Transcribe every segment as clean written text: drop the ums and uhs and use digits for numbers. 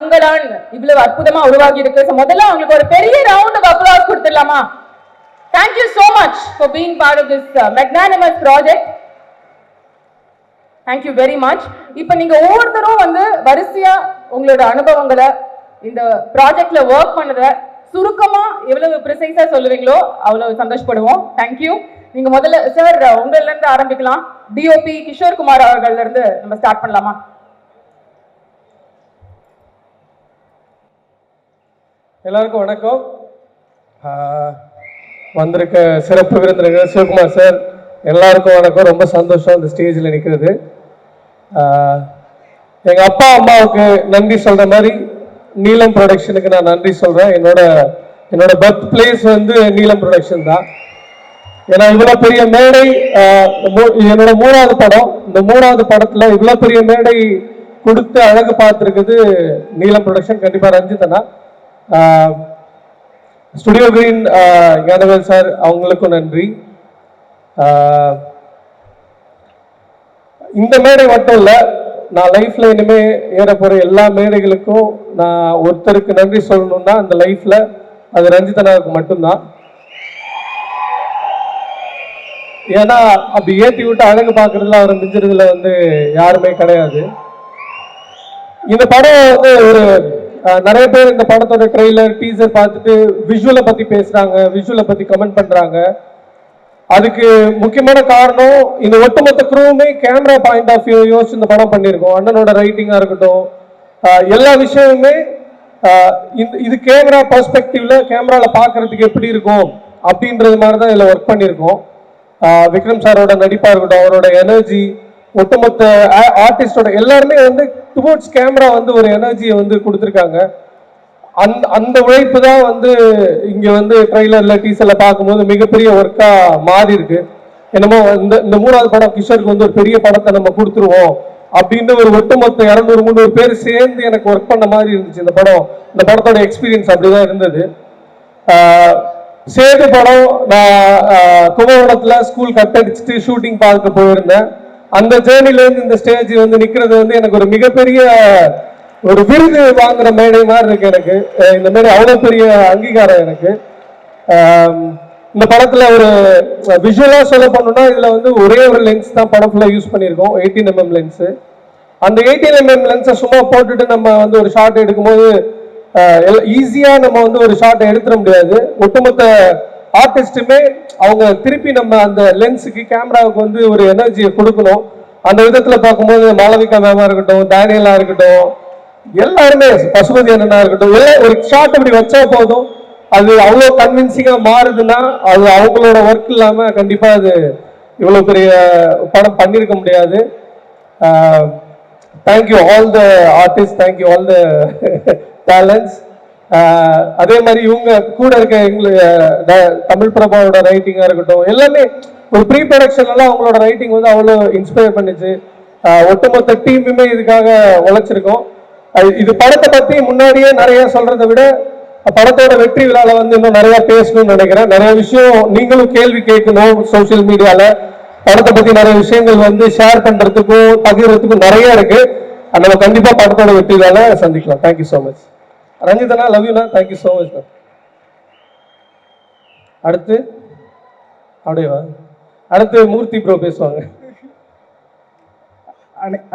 மங்களான் இவ்வளவு அற்புதமா உருவாகி இருக்கு. முதல்ல அவங்களுக்கு ஒரு பெரிய ரவுண்ட் ஆஃப் அப்ளாஸ் கொடுத்துடலாமா? Thank you so much for being part of this magnanimous project. Thank you very much. இப்போ நீங்க ஒவ்வொருத்தரும் வரிசையா உங்களோட அனுபவங்களை இந்த ப்ராஜெக்ட்ல ஒர்க் பண்ணத சுருக்கமா எவ்வளவு ப்ரிசைஸா சொல்லுவீங்களோ அவ்வளவு சந்தோஷப்படுவோம். Thank you. நீங்க முதல்ல சார் உங்கள்ல இருந்து ஆரம்பிக்கலாம். டிஓபி கிஷோர் குமார் அவர்கள்ல இருந்து நம்ம ஸ்டார்ட் பண்ணலாமா? எல்லாருக்கும் வணக்கம். வந்திருக்க சிறப்பு விருந்தினர்கள் சிவகுமார் சார் எல்லாருக்கும் வணக்கம். ரொம்ப சந்தோஷம் இந்த ஸ்டேஜில் நிற்கிறது. எங்கள் அப்பா அம்மாவுக்கு நன்றி சொல்கிற மாதிரி நீலம் ப்ரொடக்ஷனுக்கு நான் நன்றி சொல்கிறேன். என்னோட பர்த் பிளேஸ் நீலம் ப்ரொடக்ஷன் தான். ஏன்னா இவ்வளோ பெரிய மேடை என்னோட 3வது படம். இந்த 3வது படத்தில் இவ்வளோ பெரிய மேடை கொடுத்து அழகு பார்த்துருக்குது நீலம் ப்ரொடக்ஷன். கண்டிப்பாக ரஞ்சிதனா. ஸ்டுடியோ கிரீன் யாதவன் சார் அவங்களுக்கும் நன்றி. இந்த மேடை மட்டும் இல்லை, நான் லைஃப்ல இனிமே ஏற போற எல்லா மேடைகளுக்கும் நான் ஒருத்தருக்கு நன்றி சொல்லணும்னா அந்த லைஃப்ல அது ரஞ்சிதனாவுக்கு மட்டும்தான். ஏன்னா அப்படி ஏற்றி விட்டு அழகு பார்க்கறதுல அவரை மிஞ்சுறதுல யாருமே கிடையாது. இந்த படம் ஒரு நிறைய பேர் இந்த படத்தோட ட்ரெய்லர் டீசர் பார்த்துட்டு விஷுவலை பத்தி பேசுறாங்க, விஷுவலை பத்தி கமெண்ட் பண்றாங்க. அதுக்கு முக்கியமான காரணம் இந்த ஒட்டுமொத்த குரூவுமே கேமரா பாயிண்ட் ஆஃப் வியூ யோசிச்சு இந்த படம் பண்ணியிருக்கோம். அண்ணனோட ரைட்டிங்கா இருக்கட்டும், எல்லா விஷயமுமே இது கேமரா பெர்ஸ்பெக்டிவ்ல கேமரால பாக்குறதுக்கு எப்படி இருக்கும் அப்படின்றது மாதிரி தான் இதுல ஒர்க் பண்ணியிருக்கோம். விக்ரம் சாரோட நடிப்பா இருக்கட்டும், அவரோட எனர்ஜி, ஒட்டுமொத்த ஆர்டிஸ்டோட எல்லாருமே டுவோர்ட்ஸ் கேமரா ஒரு எனர்ஜியை கொடுத்துருக்காங்க. அந்த உழைப்பு தான் இங்க ட்ரெய்லர்ல டீசர்ல பார்க்கும்போது மிகப்பெரிய ஒர்க்கா மாறி இருக்கு. என்னமோ இந்த 3வது படம் கிஷோருக்கு ஒரு பெரிய படத்தை நம்ம கொடுத்துருவோம் அப்படின்னு ஒரு ஒட்டுமொத்த 200-300 பேர் சேர்ந்து எனக்கு ஒர்க் பண்ண மாதிரி இருந்துச்சு. இந்த படத்தோட எக்ஸ்பீரியன்ஸ் அப்படிதான் இருந்தது. சேது படம் நான் கும்பகோணத்துல ஸ்கூல் கட் அடிச்சுட்டு ஷூட்டிங் பார்க்க போயிருந்தேன். அந்த ஜேர்னில இருந்து இந்த ஸ்டேஜ் நிக்கிறது எனக்கு ஒரு மிகப்பெரிய ஒரு விருது வாங்குற மேடை மாதிரி இருக்கு. எனக்கு இந்த மேடை அவ்வளவு பெரிய அங்கீகாரம் எனக்கு. இந்த படத்துல ஒரு விஷுவலா சொல்ல போனோம்னா இதுல ஒரே ஒரு லென்ஸ் தான் படம் ஃபுல்லா யூஸ் பண்ணியிருக்கோம், 18mm லென்ஸ். அந்த 18mm லென்ஸை சும்மா போட்டுட்டு நம்ம ஒரு ஷாட் எடுக்கும்போது ஈஸியா நம்ம ஒரு ஷாட் எடுத்துட முடியாது. ஒட்டுமொத்த ஆர்டிஸ்டுமே அவங்க திருப்பி நம்ம அந்த லென்ஸுக்கு கேமராவுக்கு ஒரு எனர்ஜியை கொடுக்கணும். அந்த விதத்துல பார்க்கும்போது மாளவிகா மேமா இருக்கட்டும், டேனியலா இருக்கட்டும், எல்லாருமே பசுபதி அண்ணனா இருக்கட்டும், ஒரு ஷாட் இப்படி வச்சா போதும் அது அவ்வளோ கன்வின்சிங்கா மாறுதுன்னா அது அவங்களோட ஒர்க் இல்லாம கண்டிப்பா அது இவ்வளவு பெரிய படம் பண்ணிருக்க முடியாது. Thank you all the artist, thank you all the talents. அதே மாதிரி இவங்க கூட இருக்க எங்களுக்கு தமிழ் பிரபாவோட ரைட்டிங்கா இருக்கட்டும், எல்லாமே ஒரு ப்ரீ ப்ரொடக்ஷன் எல்லாம் அவங்களோட ரைட்டிங் அவ்வளோ இன்ஸ்பயர் பண்ணுச்சு. ஒட்டுமொத்த டீமுமே இதுக்காக உழைச்சிருக்கோம். இது படத்தை பத்தி முன்னாடியே நிறைய சொல்றதை விட படத்தோட வெற்றி விழால இன்னும் நிறைய பேசணும்னு நினைக்கிறேன். நிறைய விஷயம் நீங்களும் கேள்வி கேட்கணும். சோசியல் மீடியால படத்தை பத்தி நிறைய விஷயங்கள் ஷேர் பண்றதுக்கும் பகிர்றதுக்கும் நிறைய இருக்கு. நம்ம கண்டிப்பா படத்தோட வெற்றி விழால சந்திக்கலாம். Thank you so much. Ranjithana, love you. Thank you so much. அடுத்து அடுத்து மூர்த்தி ப்ரோ பேசுவாங்க.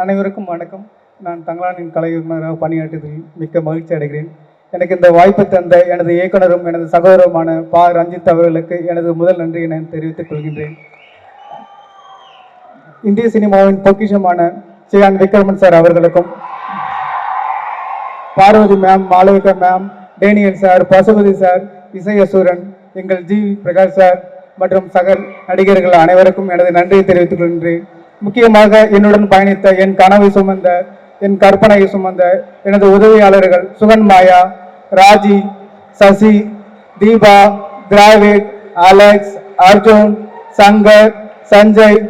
அனைவருக்கும் வணக்கம். நான் தங்களானின் கலை இயக்குநராக பணியாற்றுவதில் மிக்க மகிழ்ச்சி அடைகிறேன். எனக்கு இந்த வாய்ப்பு தந்த எனது இயக்குனரும் எனது சகோதரருமான பா ரஞ்சித் அவர்களுக்கு எனது முதல் நன்றியை நான் தெரிவித்துக் கொள்கின்றேன். இந்திய சினிமாவின் பொக்கிஷமான சியான் விக்ரமன் சார் அவர்களுக்கும், Parvathy ma'am, Malavika ma'am, Daniel sir, Pasupathy sir, இசை அசூரன், எங்கள் ஜி பிரகாஷ் சார் மற்றும் சக நடிகர்கள் அனைவருக்கும் எனது நன்றியை தெரிவித்துக் கொள்கின்றேன். முக்கியமாக என்னுடன் பயணித்த என் கனவை சுமந்த, என் கற்பனையை சுமந்த எனது உதவியாளர்கள் சுகன் மாயா, ராஜி, சசி, தீபா, திராவிட், அலெக்ஸ், அர்ஜுன், சங்கர், சஞ்சய்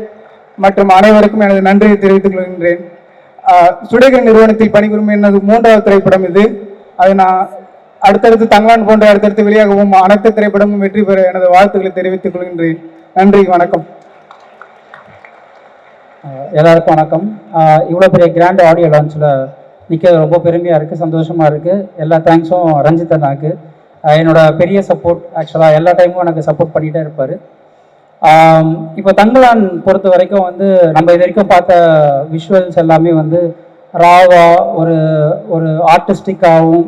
மற்றும் அனைவருக்கும் எனது நன்றியை தெரிவித்துக் கொள்கின்றேன். சுடேகர் நிறுவனத்தில் பணிபுரியும் எனது 3வது திரைப்படம் இது. அதை நான் அடுத்தடுத்து தங்களான் போன்ற அடுத்தடுத்து வெளியாகவும் அனைத்து திரைப்படமும் வெற்றி பெற எனது வாழ்த்துக்களை தெரிவித்துக் கொள்கின்றேன். நன்றி, வணக்கம். எல்லாருக்கும் வணக்கம். இவ்வளோ பெரிய கிராண்ட் ஆடியோ லான்ச்சில் நிற்க ரொம்ப பெருமையாக இருக்குது, சந்தோஷமாக இருக்குது. எல்லா தேங்க்ஸும் ரஞ்சித் அண்ணாக்கு. என்னோட பெரிய சப்போர்ட். ஆக்சுவலாக எல்லா டைமும் எனக்கு சப்போர்ட் பண்ணிகிட்டே இருப்பார். இப்போ தங்கலான் பொறுத்த வரைக்கும் வந்து நம்ம இது வரைக்கும் பார்த்த விஷுவல்ஸ் எல்லாமே வந்து ராவா ஒரு ஒரு ஆர்டிஸ்டிக்காகவும்,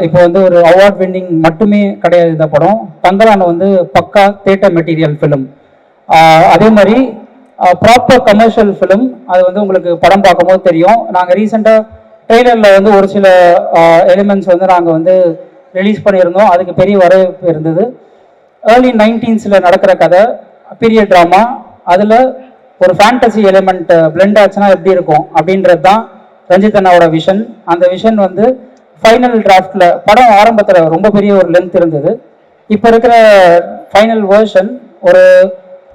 இப்போ வந்து ஒரு அவார்ட் வின்னிங் மட்டுமே கிடையாது இந்த படம். தங்கலான் வந்து பக்கா தேட்டர் மெட்டீரியல் ஃபிலிம். அதே மாதிரி ப்ராப்பர் கமர்ஷியல் ஃபிலிம். அது வந்து உங்களுக்கு படம் பார்க்கும்போது தெரியும். நாங்கள் ரீசெண்டாக ட்ரெய்லரில் வந்து ஒரு சில எலிமெண்ட்ஸ் வந்து நாங்கள் வந்து ரிலீஸ் பண்ணியிருந்தோம். அதுக்கு பெரிய வரவேற்பு இருந்தது. ஏர்லி 19s நடக்கிற கதை, பீரியட் ட்ராமா. அதில் ஒரு ஃபேண்டசி எலிமெண்ட் பிளெண்ட் ஆச்சுன்னா எப்படி இருக்கும் அப்படின்றது தான் ரஞ்சித் அண்ணாவோட விஷன். அந்த விஷன் வந்து ஃபைனல் டிராஃப்டில் படம் ஆரம்பத்தில் ரொம்ப பெரிய ஒரு லென்த் இருந்தது. இப்போ இருக்கிற ஃபைனல் வேர்ஷன் ஒரு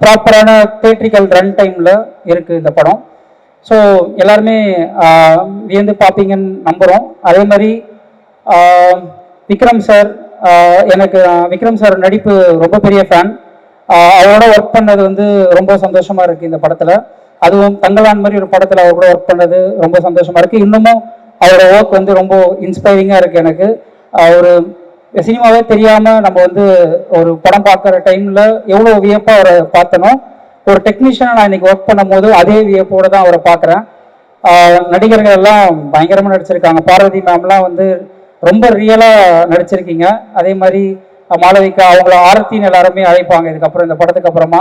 ப்ராப்பரான தியேட்ரிக்கல் ரன் டைமில் இருக்குது இந்த படம். ஸோ எல்லாருமே வியந்து பார்ப்பீங்கன்னு நம்புகிறோம். அதே மாதிரி விக்ரம் சார், எனக்கு விக்ரம் சார் நடிப்பு ரொம்ப பெரிய ஃபேன். அவரோட ஒர்க் பண்ணது வந்து ரொம்ப சந்தோஷமாக இருக்குது இந்த படத்தில். அதுவும் தங்கலான் மாதிரி ஒரு படத்தில் அவர் கூட ஒர்க் பண்ணது ரொம்ப சந்தோஷமாக இருக்குது. இன்னமும் அவரோட ஒர்க் வந்து ரொம்ப இன்ஸ்பைரிங்காக இருக்குது எனக்கு. ஒரு சினிமாவே தெரியாமல் நம்ம வந்து ஒரு படம் பார்க்குற டைமில் எவ்வளோ வியப்பாக அவரை பார்த்தனோ, ஒரு டெக்னீஷியனாக நான் இன்னைக்கு ஒர்க் பண்ணும் போது அதே வியப்போடு தான் அவரை பார்க்குறேன். நடிகர்கள் எல்லாம் பயங்கரமாக நடிச்சிருக்காங்க. பார்வதி மேம்லாம் வந்து ரொம்ப ரியலாக நடிச்சிருக்கீங்க. அதே மாதிரி மாளவிகா, அவங்கள ஆரத்தின்னு எல்லாருமே அழைப்பாங்க இதுக்கப்புறம், இந்த படத்துக்கு அப்புறமா.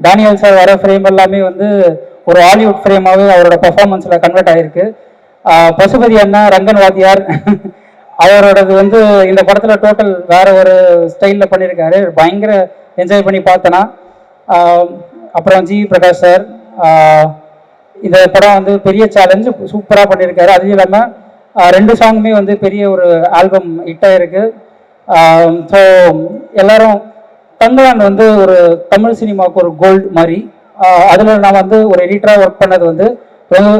டேனியல் சார் வர ஃப்ரேம் எல்லாமே வந்து ஒரு ஹாலிவுட் ஃப்ரேமாகவே அவரோட பர்ஃபார்மன்ஸில் கன்வெர்ட் ஆகிருக்கு. பசுபதி அண்ணா, ரங்கன் வாத்தியார் அவரோடது வந்து இந்த படத்தில் டோட்டல் வேற ஒரு ஸ்டைலில் பண்ணியிருக்காரு. பயங்கர என்ஜாய் பண்ணி பார்த்தேன்னா. அப்புறம் ஜி பிரகாஷ் சார், இந்த படம் வந்து பெரிய சேலஞ்சு, சூப்பராக பண்ணியிருக்காரு. அதுவும் இல்லாமல் 2 சாங்குமே வந்து பெரிய ஒரு ஆல்பம் ஹிட்டாக இருக்கு. ஸோ எல்லாரும் தங்கலான் வந்து ஒரு தமிழ் சினிமாவுக்கு ஒரு கோல்டு மாதிரி. அதில் நான் வந்து ஒரு எடிட்டராக ஒர்க் பண்ணது வந்து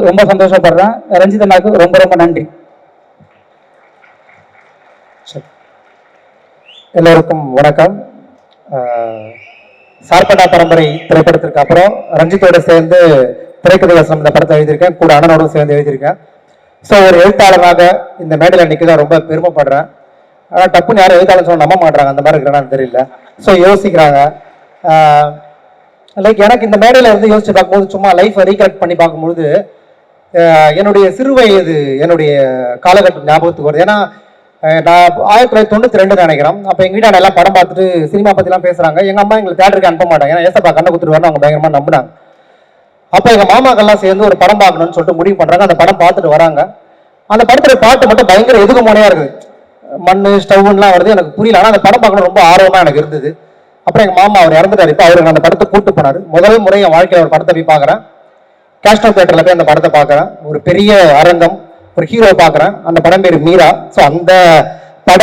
ரொம்ப சந்தோஷப்படுறேன். ரஞ்சித் அண்ணாக்கு ரொம்ப ரொம்ப நன்றி. எல்லோருக்கும் வணக்கம். சார்பட்டா பரம்பரை திரைப்படத்திற்கு அப்புறம் ரஞ்சித்தோட சேர்ந்து திரைக்கதை வசனம் இந்த படத்தை எழுதியிருக்கேன். கூட அண்ணனோடும் சேர்ந்து எழுதியிருக்கேன். ஸோ ஒரு எழுத்தாளராக இந்த மேடையில் நிற்க ரொம்ப பெருமைப்படுறேன். ஆனால் டப்புன்னு யாரும் எழுத்தாளர் சொன்ன நம்ப மாட்டாங்க, அந்த மாதிரி இருக்கிறான்னு தெரியல. ஸோ யோசிக்கிறாங்க. லைக் எனக்கு இந்த மேடையில் இருந்து யோசிச்சு பார்க்கும்போது, சும்மா லைஃப்பை ரீகலெக்ட் பண்ணி பார்க்கும்போது என்னுடைய சிறு வயது, என்னுடைய காலகட்டம் ஞாபகத்துக்கு வருது. ஏன்னா நான் 1992 நினைக்கிறேன். அப்போ எங்கள் வீட்டான எல்லாம் படம் பார்த்துட்டு சினிமா பற்றிலாம் பேசுகிறாங்க. எங்கள் அம்மா எங்களை தேட்டருக்கு அனுப்ப மாட்டாங்க, ஏன்னா ஏசப்பா கண்ணை குத்துருவாருன்னு அவங்க பயங்கரமாக நம்பினாங்க. அப்போ எங்கள் மாமாக்கெல்லாம் சேர்ந்து ஒரு படம் பார்க்கணும்னு சொல்லிட்டு முடிவு பண்ணுறாங்க. அந்த படம் பார்த்துட்டு வராங்க. அந்த படத்தில் பாட்டு மட்டும் பயங்கர எதுக்கு முனையாக இருக்குது. மண் ஸ்டவ்லாம் வருது, எனக்கு புரியல. ஆனால் அந்த படம் பார்க்கணும் ரொம்ப ஆர்வமாக எனக்கு இருந்தது. அப்புறம் எங்கள் மாமா அவர் இறந்துட்டார். இப்போ அவருக்கு அந்த படத்தை கூப்பிட்டு போனார். முதல் முறை என் வாழ்க்கையில் ஒரு படத்தை போய் பார்க்குறேன். கேஸ்டோ தேட்டரில் போய் அந்த படத்தை பார்க்குறேன். ஒரு பெரிய அரங்கம், ஒரு ஹீரோ பார்க்குறேன். அந்த படம் பேர் மீரா. ஸோ அந்த பட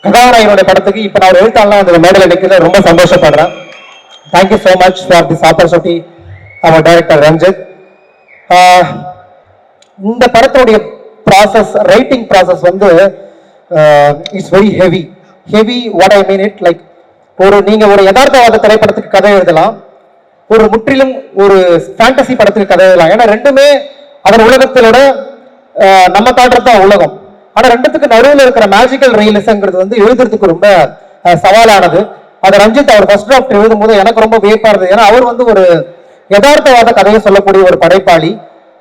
கதாநாயகனுடைய படத்துக்கு இப்போ நான் ஒரு எழுத்தாளர்லாம் அந்த மேடையில் நிற்கிறது ரொம்ப சந்தோஷப்படுறேன். Thank you so much for this opportunity அவர் டைரக்டர் ரஞ்சித். இந்த படத்துடைய ப்ராசஸ், ரைட்டிங் ப்ராசஸ் வந்து it's very heavy. What I mean it, like நீங்கள் ஒரு யதார்த்தவாத திரைப்படத்துக்கு கதை எழுதலாம், ஒரு முற்றிலும் ஒரு ஃபேண்டசி படத்துக்கு கதை எழுதலாம். ஏன்னா ரெண்டுமே அதன் உலகத்திலோட நம்ம காட்டுறது தான் உலகம். ஆனால் ரெண்டுத்துக்கு நடுவில் இருக்கிற மேஜிக்கல் ரியலிசம்ங்கிறது வந்து எழுதுறதுக்கு ரொம்ப சவாலானது. அதை ரஞ்சித் அவர் ஃபர்ஸ்ட் டிராஃப்ட் எழுதும் போது எனக்கு ரொம்ப வியப்பா இருந்தது. ஏன்னா அவர் வந்து ஒரு யதார்த்தவாத கதையை சொல்லக்கூடிய ஒரு படைப்பாளி.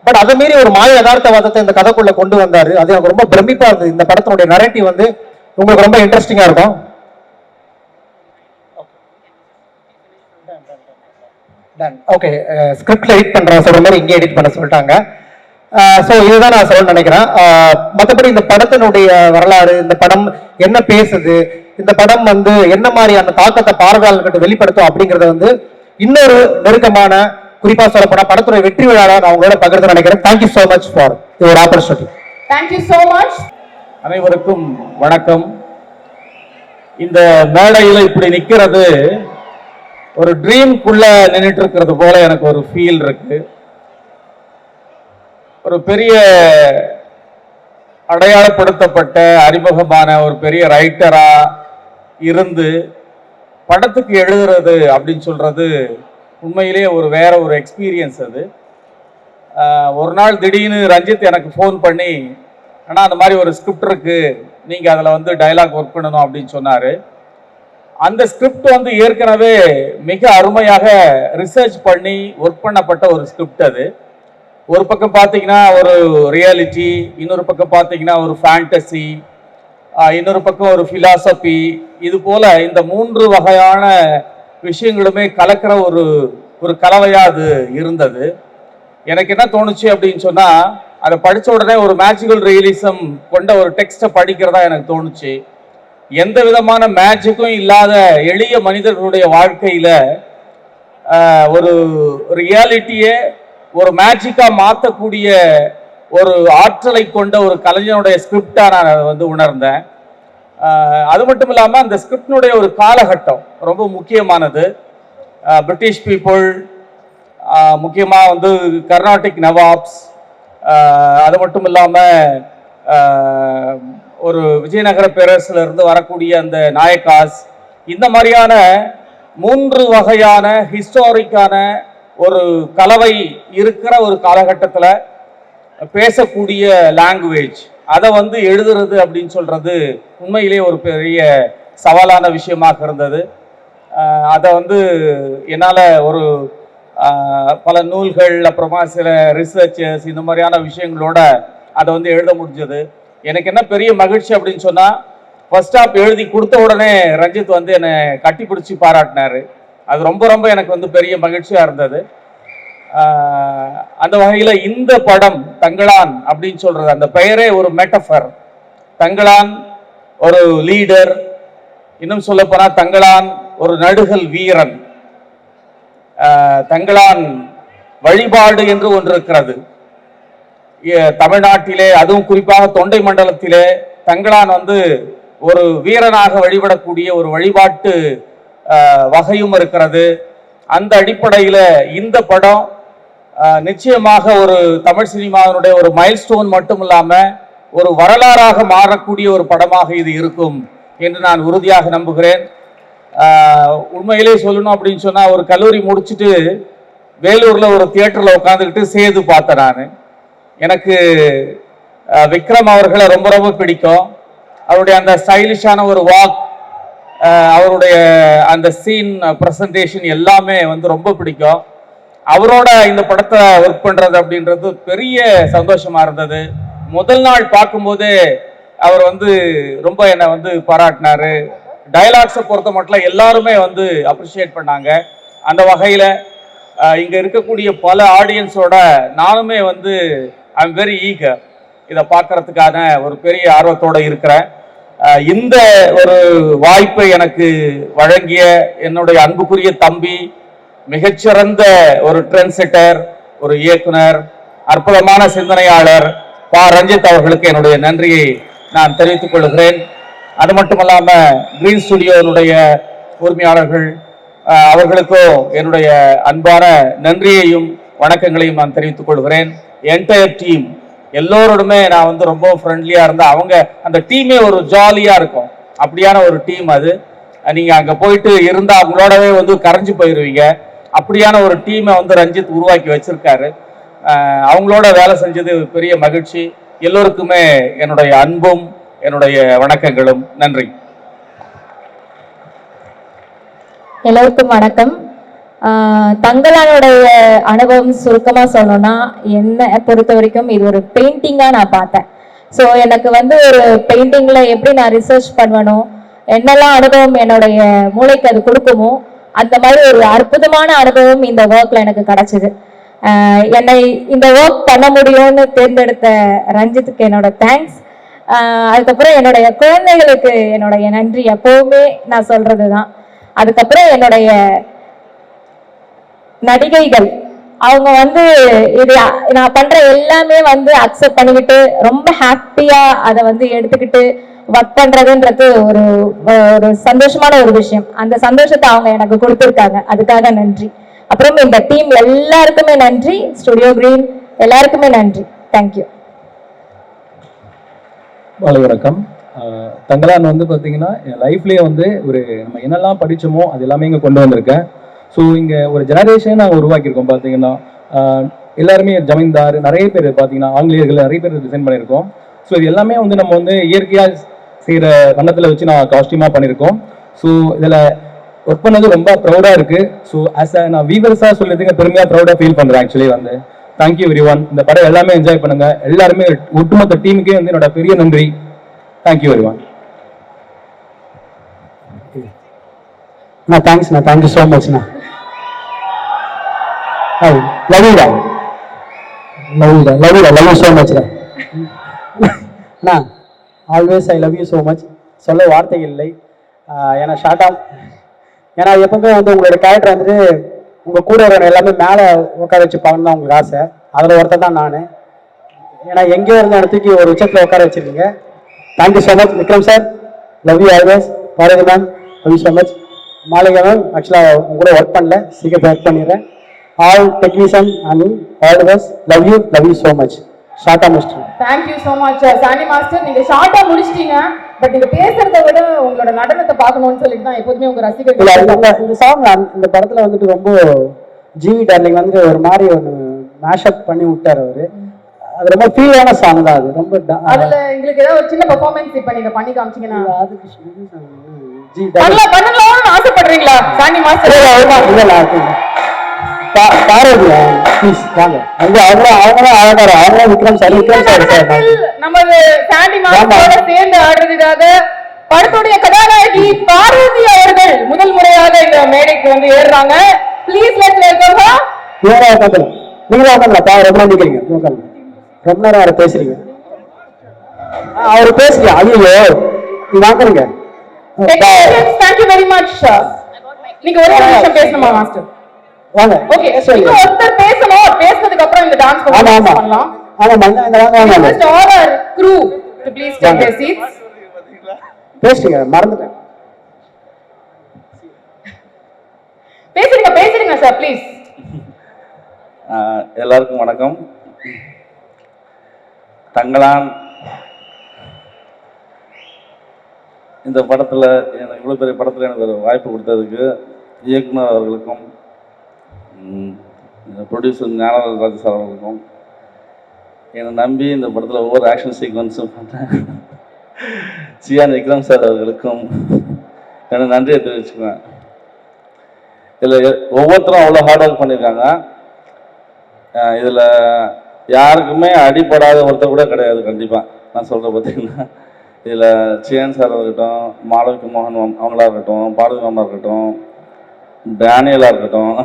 பட் அதை மீறி ஒரு மாய யதார்த்தவாதத்தை இந்த கதைக்குள்ள கொண்டு வந்தாரு. அது எனக்கு ரொம்ப பிரமிப்பா இருந்தது. இந்த படத்தினுடைய நரேட்டிவ் வந்து உங்களுக்கு ரொம்ப இன்ட்ரெஸ்டிங்கா இருக்கும். ஓகே, ஸ்கிரிப்ட்ல எடிட் பண்றேன் சொல்ற மாதிரி இங்கே எடிட் பண்ண சொல்லிட்டாங்க. ஸோ இதுதான் நான் சொல்ல நினைக்கிறேன். மற்றபடி இந்த படத்தினுடைய வரலாறு, இந்த படம் என்ன பேசுது, இந்த படம் வந்து என்ன மாதிரியான தாக்கத்தை பார்வையாளர்கிட்ட வெளிப்படுத்தும் அப்படிங்கறத வந்து இன்னொரு நெருக்கமான, குறிப்பா சொல்லப்போனா படத்துறை வெற்றி விழாவை நான் உங்களோட பகிர்ந்து நினைக்கிறேன். Thank you so much for your opportunity. Thank you so much. அனைவருக்கும் வணக்கம். இந்த மேடையில் இப்படி நிக்கிறது ஒரு ட்ரீம்குள்ள நின்றுட்டு இருக்கிறது போல எனக்கு ஒரு ஃபீல் இருக்கு. ஒரு பெரிய அடையாளப்படுத்தப்பட்ட அறிமுகமான ஒரு பெரிய ரைட்டரா இருந்து படத்துக்கு எழுதுறது அப்படின்னு சொல்றது உண்மையிலேயே ஒரு வேற ஒரு எக்ஸ்பீரியன்ஸ். அது ஒரு நாள் திடீர்னு ரஞ்சித் எனக்கு ஃபோன் பண்ணி, ஆனால் அந்த மாதிரி ஒரு ஸ்கிரிப்ட் இருக்கு, நீங்கள் அதில் வந்து டைலாக் ஒர்க் பண்ணணும் அப்படின்னு சொன்னார். அந்த ஸ்கிரிப்ட் வந்து ஏற்கனவே மிக அருமையாக ரிசர்ச் பண்ணி ஒர்க் பண்ணப்பட்ட ஒரு ஸ்கிரிப்ட் அது. ஒரு பக்கம் பார்த்தீங்கன்னா ஒரு ரியாலிட்டி, இன்னொரு பக்கம் பார்த்தீங்கன்னா ஒரு ஃபேண்டசி, இன்னொரு பக்கம் ஒரு ஃபிலாசபி, இது போல் இந்த 3 வகையான விஷயங்களுமே கலக்கிற ஒரு கலவையாக அது இருந்தது. எனக்கு என்ன தோணுச்சு அப்படின்னு சொன்னால், அதை படித்த உடனே ஒரு மேஜிக்கல் ரியலிசம் கொண்ட ஒரு டெக்ஸ்ட்டை படிக்கிறதா எனக்கு தோணுச்சு. எந்த விதமான மேஜிக்கும் இல்லாத எளிய மனிதர்களுடைய வாழ்க்கையில் ஒரு ரியாலிட்டியை ஒரு மேஜிக்காக மாற்றக்கூடிய ஒரு ஆற்றலை கொண்ட ஒரு கலைஞனுடைய ஸ்கிரிப்டாக நான் அதை வந்து உணர்ந்தேன். அது மட்டும் இல்லாமல் அந்த ஸ்கிரிப்டினுடைய ஒரு காலகட்டம் ரொம்ப முக்கியமானது. பிரிட்டிஷ் பீப்புள், முக்கியமாக வந்து கர்நாடிக் நவாப்ஸ், அது மட்டும் இல்லாமல் ஒரு விஜயநகர பேரரசுல இருந்து வரக்கூடிய அந்த நாயக்காஸ், இந்த மாதிரியான 3 வகையான ஹிஸ்டாரிக்கான ஒரு கலவை இருக்கிற ஒரு காலகட்டத்தில் பேசக்கூடிய லாங்குவேஜ், அதை வந்து எழுதுறது அப்படின்னு சொல்றது உண்மையிலே ஒரு பெரிய சவாலான விஷயமாக இருந்தது. அதை வந்து என்னால் ஒரு பல நூல்கள், அப்புறமா சில ரிசர்ச்சர்ஸ், இந்த மாதிரியான விஷயங்களோட அதை வந்து எழுத முடிஞ்சது. எனக்கு என்ன பெரிய மகிழ்ச்சி அப்படின்னு சொன்னால், ஃபர்ஸ்ட் ஹாப் எழுதி கொடுத்த உடனே ரஞ்சித் வந்து என்னை கட்டி பிடிச்சி பாராட்டினார். அது ரொம்ப ரொம்ப எனக்கு வந்து பெரிய மகிழ்ச்சியாக இருந்தது. அந்த வகையில் இந்த படம் தங்களான் அப்படின்னு சொல்கிறது, அந்த பெயரே ஒரு மெட்டஃபர். தங்களான் ஒரு லீடர், இன்னும் சொல்லப்போனால் தங்களான் ஒரு நடுகல் வீரன், தங்களான் வழிபாடு என்று ஒன்று இருக்கிறது தமிழ்நாட்டிலே, அதுவும் குறிப்பாக தொண்டை மண்டலத்திலே. தங்களான் வந்து ஒரு வீரனாக வழிபடக்கூடிய ஒரு வழிபாட்டு வகையும் இருக்கிறது. அந்த அடிப்படையில் இந்த படம் நிச்சயமாக ஒரு தமிழ் சினிமாவினுடைய ஒரு மைல்ஸ்டோன் மட்டும் இல்லாமல் ஒரு வரலாறாக மாறக்கூடிய ஒரு படமாக இது இருக்கும் என்று நான் உறுதியாக நம்புகிறேன். உண்மையிலே சொல்லணும் அப்படின்னு சொன்னால், ஒரு கல்லூரி முடிச்சுட்டு வேலூரில் ஒரு தியேட்டரில் உட்காந்துக்கிட்டு சேது பார்த்தேன் நான். எனக்கு விக்ரம் அவர்களை ரொம்ப ரொம்ப பிடிக்கும். அவருடைய அந்த ஸ்டைலிஷான ஒரு வாக், அவருடைய அந்த சீன் ப்ரெசன்டேஷன் எல்லாமே வந்து ரொம்ப பிடிக்கும். அவரோட இந்த படத்தை ஒர்க் பண்ணுறது அப்படின்றது பெரிய சந்தோஷமா இருந்தது. முதல் நாள் பார்க்கும்போது அவர் வந்து ரொம்ப என்னை வந்து பாராட்டினாரு. டயலாக்ஸை பொறுத்த மட்டும் எல்லாருமே வந்து அப்ரிஷியேட் பண்ணாங்க. அந்த வகையில் இங்கே இருக்கக்கூடிய பல ஆடியன்ஸோட நானுமே வந்து ஐ எம் வெரி ஈகர் இதை பார்க்கறதுக்கான ஒரு பெரிய ஆர்வத்தோடு இருக்கிறேன். இந்த ஒரு வாய்ப்பை எனக்கு வழங்கிய என்னுடைய அன்புக்குரிய தம்பி, மிகச்சிறந்த ஒரு ட்ரெண்ட் செட்டர், ஒரு இயக்குனர், அற்புதமான சிந்தனையாளர் பா ரஞ்சித் அவர்களுக்கு என்னுடைய நன்றியை நான் தெரிவித்துக் கொள்கிறேன். அது மட்டுமல்லாம கிரீன் ஸ்டுடியோனுடைய உரிமையாளர்கள் அவர்களுக்கும் என்னுடைய அன்பான நன்றியையும் வணக்கங்களையும் நான் தெரிவித்துக் கொள்கிறேன். என்டையர் டீம் எல்லோருடுமே நான் வந்து ரொம்ப ஃப்ரெண்ட்லியா இருந்தேன். அவங்க அந்த டீமே ஒரு ஜாலியா இருக்கும், அப்படியான ஒரு டீம் அது. நீங்க அங்க போயிட்டு இருந்தா அவங்களோடவே வந்து கரைஞ்சு போயிடுவீங்க. அப்படியான ஒரு டீமை வந்து ரஞ்சித் உருவாக்கி வச்சிருக்காரு. அவங்களோட வேலை செஞ்சது பெரிய மகிழ்ச்சி. எல்லோருக்குமே என்னுடைய அன்பும் என்னுடைய வணக்கங்களும். நன்றி. எல்லோருக்கும் வணக்கம். தங்களானுடைய அனுபவம் சுருக்கமா சொல்லணும்னா, என்னை பொறுத்த வரைக்கும் இது ஒரு பெயிண்டிங்கா நான் பார்த்தேன். ஸோ எனக்கு வந்து ஒரு பெயிண்டிங்ல எப்படி நான் ரிசர்ச் பண்ணணும், என்னெல்லாம் அனுபவம் என்னுடைய மூளைக்கு அது கொடுக்குமோ, அந்த மாதிரி ஒரு அற்புதமான அனுபவம் இந்த ஒர்க்ல எனக்கு கிடைச்சது. என்னை இந்த ஒர்க் பண்ண முடியும்னு தேர்ந்தெடுத்த ரஞ்சித்துக்கு என்னோட தேங்க்ஸ். அதுக்கப்புறம் என்னுடைய குழந்தைகளுக்கு என்னுடைய நன்றி எப்பவுமே நான் சொல்றது தான். அதுக்கப்புறம் என்னுடைய நடிகைகள், அவங்க வந்து இது நான் பண்ற எல்லாமே வந்து அக்செப்ட் பண்ணிக்கிட்டு ரொம்ப ஹாப்பியா அதை வந்து எடுத்துக்கிட்டு ஒர்க் பண்றதுன்றது ஒரு ஒரு சந்தோஷமான ஒரு விஷயம். அந்த சந்தோஷத்தை அவங்க எனக்கு கொடுத்துருக்காங்க, அதுக்காக நன்றி. அப்புறம் இந்த டீம் எல்லாருக்குமே நன்றி, ஸ்டுடியோ கிரீன் எல்லாருக்குமே நன்றி. தேங்க்யூ. வணக்கம். தங்களான் வந்து பார்த்தீங்கன்னா என் லைஃப்லேயே வந்து ஒரு நம்ம என்னெல்லாம் படித்தோமோ அது எல்லாமே இங்கே கொண்டு வந்திருக்கேன். ஸோ இங்கே ஒரு ஜெனரேஷன் நாங்கள் உருவாக்கியிருக்கோம். பார்த்தீங்கன்னா எல்லாருமே ஜமீன்தார் நிறைய பேர் பார்த்தீங்கன்னா ஆங்கிலேயர்கள் நிறைய பேர் டிசைன் பண்ணியிருக்கோம். ஸோ இது எல்லாமே வந்து நம்ம வந்து இயற்கையாக செய்கிற வண்ணத்தில் வச்சு நான் காஸ்டியூமாக பண்ணியிருக்கோம். ஸோ இதில் ஒர்க் பண்ணது ரொம்ப ப்ரௌடாக இருக்குது. ஸோ நான் வீவர்ஸாக சொல்லியதுக்கு பெருமையாக ப்ரௌடாக ஃபீல் பண்ணுறேன். ஆக்சுவலி வந்து தேங்க்யூ எவ்ரி ஒன். இந்த படம் எல்லாமே என்ஜாய் பண்ணுங்க. எல்லாருமே ஒட்டுமொத்த டீமுக்கே வந்து என்னோட பெரிய நன்றி. Thank you everyone. தேங்க்ஸ்ண்ணா, தேங்க்யூ ஸோ மச்ண்ணா. லவ் யூ ஸோ மச்ண்ணா. அண்ணா always I love you so much. சொல்ல வார்த்தைகள் இல்லை. ஏன்னா ஏன்னா எப்பவுமே வந்து உங்களோட கேரக்டர் வந்துட்டு உங்கள் கூட இருக்கிற எல்லாமே மேலே உட்கார வச்சு பார்க்கணும் தான் உங்களுக்கு ஆசை. அதில் ஒருத்தர் தான் நான். ஏன்னா எங்கேயோ இருந்து என்னை தூக்கி ஒரு உச்சத்தில் உட்கார வச்சிருக்கீங்க. Thank you so much Vikram sir. Love you always. Bharathi ma'am love you so much. Malika ma'am ஆக்சுவலாக உங்க கூட ஒர்க் பண்ணல, சீக்கிரம் ஒர்க் பண்ணிடுறேன். All technician and all the best. Love you so much. ஷார்ட்டா முடிச்சிட்டேன். Thank you so much Sandy master. நீங்க ஷார்ட்டா முடிச்சிட்டீங்க. பட் நீங்க பேசுறதை விட உங்களோட நடனத்தை பார்க்கணும்னு சொல்லிட்டு தான் எப்போதுமே உங்க ரசிகர்கள் இந்த சாங் இந்த படத்துல வந்துட்டு ரொம்ப ஜிவி டார்லிங் வந்துட்டு ஒரு மாதிரி ஒரு மேஷப் பண்ணி விட்டாரு அவரு. அது ரொம்ப ஃபீலான சாங் தான். அது ரொம்ப அதுல எங்களுக்கு ஏதாவது ஒரு சின்ன பெர்ஃபார்மன்ஸ் இப்ப நீங்க பண்ணி காமிச்சீங்கன்னா ஜிவி பண்ணலாம்னு ஆசைப்படுறீங்களா சாண்டி மாஸ்டர்? பாரதி ப்ளீஸ் வாங்க. அவங்களும் அழகாரு. அவங்களும் விக்ரம் சார் நமது சாண்டி மாஸ்டரோட சேர்ந்து ஆடுறதுக்காக படத்துடைய கதாநாயகி பார்வதி அவர்கள் முதல் முறையாக இந்த மேடைக்கு வந்து ஏறுறாங்க. Please let's welcome her. நீங்க உட்காந்துலாம் ரொம்ப நேரம் நிக்கிறீங்க. ரொம்ப நேரம் அவரை பேசுறீங்க. அவரு பேசுறீங்க. ஐயோ நீ வாங்குறீங்க. Thank you very much. நீங்க ஒரு நிமிஷம் பேசணுமா மாஸ்டர்? வாங்க. ஓகே ஒருத்தர் பேசணும். பேசினதுக்கு அப்புறம் இந்த டான்ஸ் பண்ணலாம். ஆமா இந்த வாங்க. Just all our crew to please take their seats. பேசுங்க, மறந்துட்டேன். பேசுறீங்க சார் ப்ளீஸ். எல்லாருக்கும் வணக்கம். தங்களான் இந்த படத்தில் எனக்கு இவ்வளோ பெரிய படத்தில் எனக்கு ஒரு வாய்ப்பு கொடுத்ததுக்கு இயக்குனர் அவர்களுக்கும் ப்ரொடியூசர் ஞானராஜ் சார் அவர்களுக்கும் என்னை நம்பி இந்த படத்தில் ஒவ்வொரு ஆக்ஷன் சீக்வன்ஸும் பண்ணுறேன் சியான் விக்ரம் சார் அவர்களுக்கும் என்னை நன்றியை தெரிவிச்சுக்குவேன். இதில் ஒவ்வொருத்தரும் அவ்வளோ ஹார்ட் ஒர்க் பண்ணியிருக்காங்க. இதில் யாருக்குமே அடிப்படாத ஒருத்தர் கூட கிடையாது. கண்டிப்பாக நான் சொல்கிறேன். பார்த்தீங்கன்னா இதில் சியான் சாராக இருக்கட்டும், மாளவிகா மோகன் அவங்களா இருக்கட்டும், பாரதி மாமா இருக்கட்டும், டேனியலாக இருக்கட்டும்,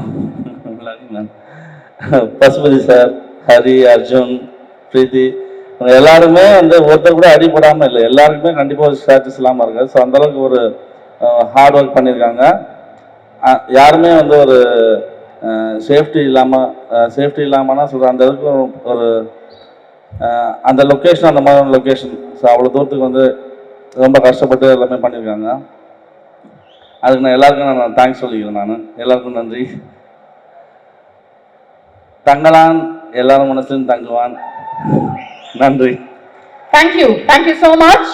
பசுபதி சார், ஹரி, அர்ஜுன், பிரீத்தி, இவங்க எல்லாருமே வந்து ஒருத்தர் கூட அடிப்படாமல் இல்லை. எல்லாருக்குமே கண்டிப்பாக ஒரு ஸ்க்ராச்சஸ் இல்லாமல் இருக்காது. ஸோ அந்தளவுக்கு ஒரு ஹார்ட் ஒர்க் பண்ணியிருக்காங்க. யாருமே வந்து ஒரு சேஃப்டி இல்லாமல்னா சொல்கிறேன். அந்த அளவுக்கு ஒரு அந்த லொக்கேஷன், அந்த மாதிரியான லொக்கேஷன். ஸோ அவ்வளோ தூரத்துக்கு வந்து ரொம்ப கஷ்டப்பட்டு எல்லாமே பண்ணியிருக்காங்க. அதுக்கு நான் எல்லாருக்கும் நான் தேங்க்ஸ் சொல்லிக்கிறேன். நான் எல்லாருக்கும் நன்றி. தங்கலான் எல்லாரும் மனசுலையும் தங்குவான். நன்றி. Thank you so much.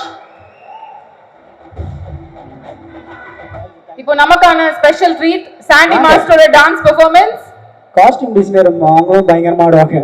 இப்போ நமக்கான ஸ்பெஷல் ட்ரீட் சாண்டி மாஸ்டரோட டான்ஸ் பெர்ஃபார்மன்ஸ். காஸ்டியூம் டிசைனர் அவங்களும் பயங்கரமா ஆடுவாங்க.